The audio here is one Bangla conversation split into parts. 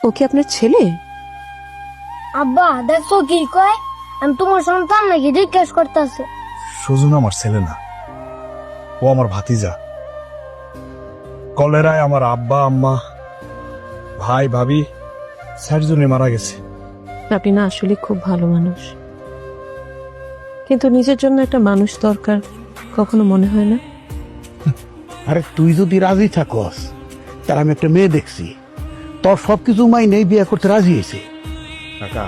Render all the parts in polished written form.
ও কি আপনার ছেলে? আব্বা দেখছো কি কয়, আমি তোমার সন্তান নাকি জিজ্ঞেস করতেছে। সুজন আমার ছেলে না, ও আমার ভাতিজা। কলেরায় আমার আব্বা আম্মা ভাই ভাবি ৬০ জনে মারা গেছে। আপনি না আসলে খুব ভালো মানুষ, কিন্তু নিজের জন্য একটা মানুষ দরকার কখনো মনে হয় না? আরে তুই যদি রাজি থাকস, তার আমি একটা মেয়ে দেখছি, তোর সবকিছু মাইনেই বিয়ে করতে রাজি হয়েছে। কাকা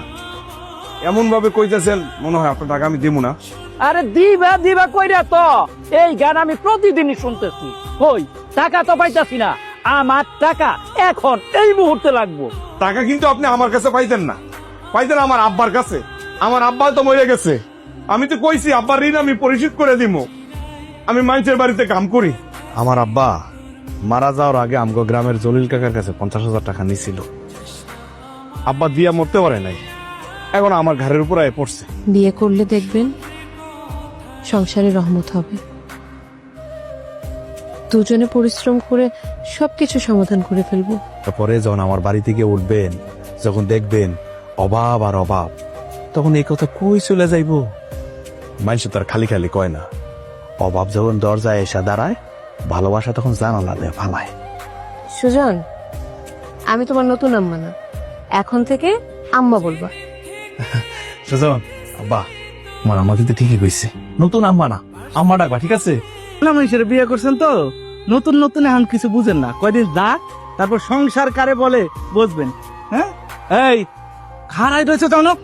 এমন ভাবে কইতেছেন মনে হয় আপনার টাকা আমি দেবো না। আরে দিবা দিবা কইরা তো এই গান আমি প্রতিদিনই শুনতেছি। কই টাকা তো পাইতাছি না, আমার টাকা এখন এই মুহূর্তে লাগবো। টাকা কিন্তু আপনি আমার কাছে পাইতেন না, পাইতেন আমার আব্বার কাছে। আমার আব্বা তো মরে গেছে, আমি তো কইছি আব্বার ঋণ আমি পরিশোধ করে দিব। আমি মানুষের বাড়িতে কাম করি। আমার আব্বা মারা যাওয়ার আগে আমগো গ্রামের জলিল কাকার কাছে ৫০,০০০ টাকা নিছিল। আব্বা দিয়া মরতে পারে নাই, এখন আমার ঘরের উপর আয় পড়ছে। বিয়ে করলে দেখবেন সংসারে রহমত হবে। দুজনে পরিশ্রম করে সবকিছু সমাধান করে ফেলবো। তারপরে যখন আমার বাড়ি থেকে উঠবেন, যখন দেখবেন অভাব আর অভাব, তখন এই কথা কই চলে যাইব? মানুষ তার খালি খালি কয় না, অভাব যখন দরজায় এসে দাঁড়ায়, ভালোবাসা তখন জানালা দেয় ফালায়। সুজন, আমি তোমার নতুন আম্মা না, এখন থেকে আম্মা বলবা। সুজন, আব্বা আমার আম্মা কিন্তু ঠিকই কইছে, নতুন আম্মা না আম্মা ডাকবা, ঠিক আছে? মানুষের বিয়ে করছেন তো, নতুন নতুন এখন কিছু বুঝেন না, কয়দিন যাক তারপর সংসার কারে বলে বুঝবেন। হ্যাঁ এই খারাই রয়েছে জনক,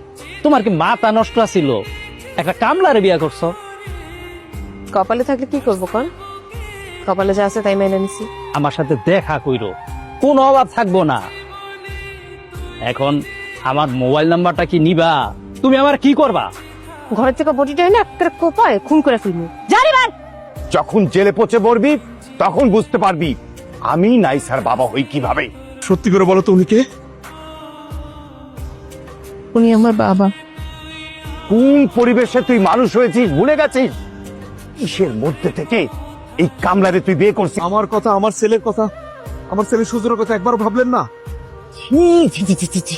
তোমার কি মাথা নষ্ট ছিল? একটা কামলারে বিয়ে করছো। কপালে থাকলে কি করবো কন? কপালে যা আছে তাই মেনে নিছি। আমার সাথে দেখা কইরো, কোন অভাব থাকবো না। এখন আমার মোবাইল নাম্বারটা কি নিবা? তুমি আমার কি করবা? ঘরের থেকে বটিটা এনে একটা কোপায় খুন করে ফেলবো। জানি মান যখন জেলে পচে মরবি তখন বুঝতে পারবি আমি নাইসার বাবা হই কিভাবে। সত্যি করে বলো তো, উনি কে? উনি আমার বাবা। কোন পরিবেশে তুই মানুষ হয়েছিস ভুলে গেছিস? কিসের মধ্যে থেকে এই কামলারে তুই বিয়ে করছিস? আমার কথা, আমার ছেলের কথা, আমার ছেলে সুজনের কথা একবার ভাবলেন না? ছি, ছি, ছি, ছি, ছি।